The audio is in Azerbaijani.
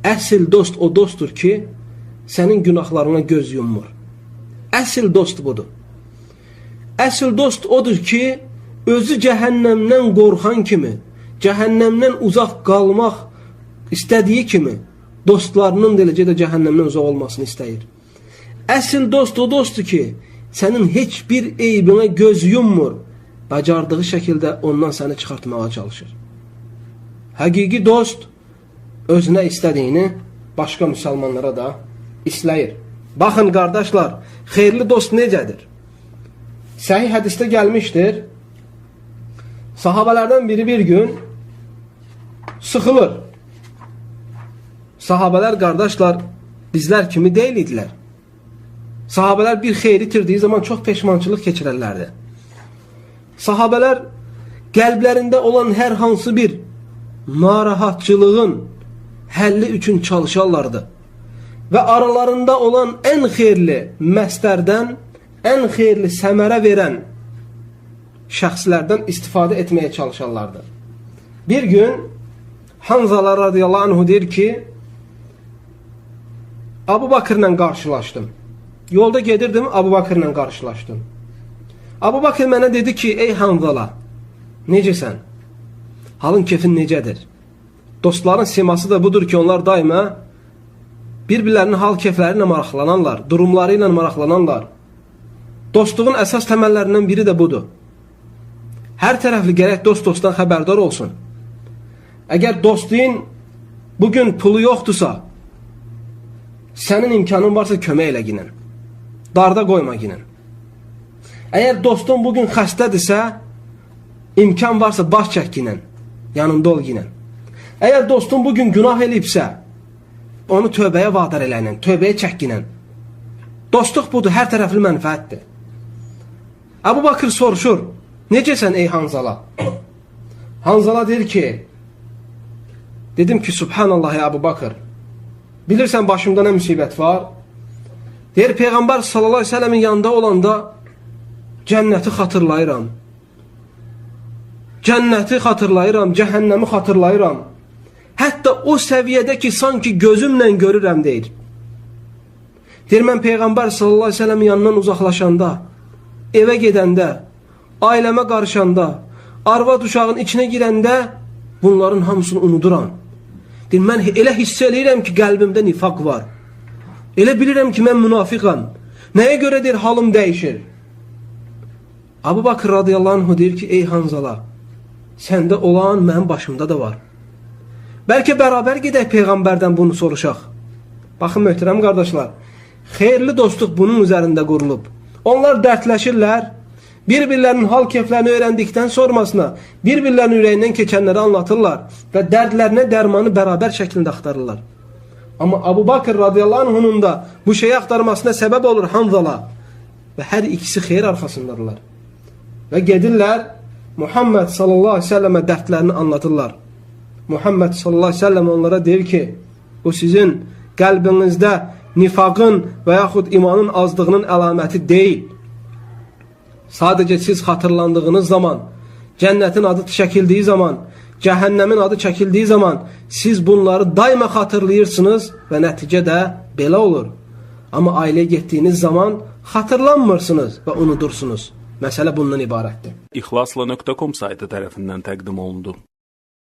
Əsl dost o dostdur ki, sənin günahlarına göz yummur. Əsl dost budur. Əsl dost odur ki, özü cəhənnəmdən qorxan kimi, cəhənnəmdən uzaq qalmaq istədiyi kimi, dostlarının da eləcə də cəhənnəmdən uzaq olmasını istəyir. Əsl dost o dostdur ki, sənin heç bir eybinə göz yummur, bacardığı şəkildə ondan səni çıxartmağa çalışır. Həqiqi dost özünə istədiyini başqa müsəlmanlara da istəyir. Baxın qardaşlar, xeyirli dost necədir? Səhih hədisdə gəlmişdir. Sahabələrdən biri bir gün sıxılır. Sahabələr qardaşlar bizlər kimi deyil idilər. Sahabələr bir xeyri itirdiyi zaman çox peşmançılıq keçirərlərdi. Sahabələr qəlblərində olan hər hansı bir narahatçılığın həlli üçün çalışarlardı. Və aralarında olan ən xeyirli məstərdən, ən xeyirli səmərə verən şəxslərdən istifadə etməyə çalışarlardı. Bir gün Hanzala radiyallahu anhu deyir ki, Abu Bakırla qarşılaşdım. Yolda gedirdim, Abu Bakırla qarşılaşdım. Abu Bakır mənə dedi ki, ey Hanzala, necəsən? Halın kefin necədir? Dostların siması da budur ki, onlar daima bir-birlərinin hal kefləri ilə maraqlananlar, durumları ilə maraqlananlar. Dostluğun əsas təməllərindən biri də budur. Hər tərəfli gərək dost dostdan xəbərdar olsun. Əgər dostluğun bugün pulu yoxdursa, sənin imkanın varsa kömək elə ginin. Darda qoyma ginin. Əgər dostun bugün xəstədirsə, imkan varsa baş çək ginin. Yanında ol ginin. Əgər dostun bugün günah eləyibsə, onu tövbəyə vadar eləyinin, tövbəyə çək ginin. Dostluq budur, hər tərəfli mənfəətdir. Abu Bakır soruşur, necəsən ey Hanzala? Hanzala deyir ki, dedim ki, Subhanallah ya Abu Bakır, bilirsən başımda nə müsibət var? Deyir, Peyğəmbər sallallahu aleyhi ve sellemin yanında olanda cənnəti xatırlayıram. Cənnəti xatırlayıram, cəhənnəmi xatırlayıram. Hətta o səviyyədə ki, sanki gözümlə görürəm deyir. Deyir, mən Peyğəmbər sallallahu aleyhi ve sellemin yanından uzaqlaşanda, evə gedəndə, ailəmə qarışanda, arvad uşağın içinə girəndə bunların hamısını unuduram. Deyir, mən elə hiss eləyirəm ki, qəlbimdə nifaq var. Elə bilirəm ki, mən münafiqam. Nəyə görədir halım dəyişir? Abu Bakır radiyallahu anh deyir ki, ey Hanzala, səndə olan mənim başımda da var. Bəlkə bərabər gedək Peyğəmbərdən bunu soruşaq. Baxın, möhtərəm qardaşlar, xeyirli dostluq bunun üzərində qurulub. Onlar dərdləşirlər, bir-birlərinin hal keflərini öyrəndikdən sonrasına, bir-birlərinin ürəyindən keçənləri anlatırlar və dərdlərinə dərmanı bərabər şəklində axtarırlar. Amma Abu Bakır radiyallahu anh'unun da bu şeyi axtarmasına səbəb olur Hanzala və hər ikisi xeyir arxasındadırlar. Və gedirlər, Muhammed sallallahu aleyhi ve sellemə dərdlərini anlatırlar. Muhammed sallallahu aleyhi ve sellem onlara deyir ki, bu sizin qəlbinizdə nifaqın və yaxud imanın azlığının əlaməti deyil. Sadəcə siz xatırlandığınız zaman, cənnətin adı çəkildiyi zaman, cəhənnəmin adı çəkildiyi zaman siz bunları daima xatırlayırsınız və nəticə də belə olur. Amma ailəyə getdiyiniz zaman xatırlanmırsınız və unudursunuz. Məsələ bundan ibarətdir. İxlasla.com saytı tərəfindən təqdim olundu.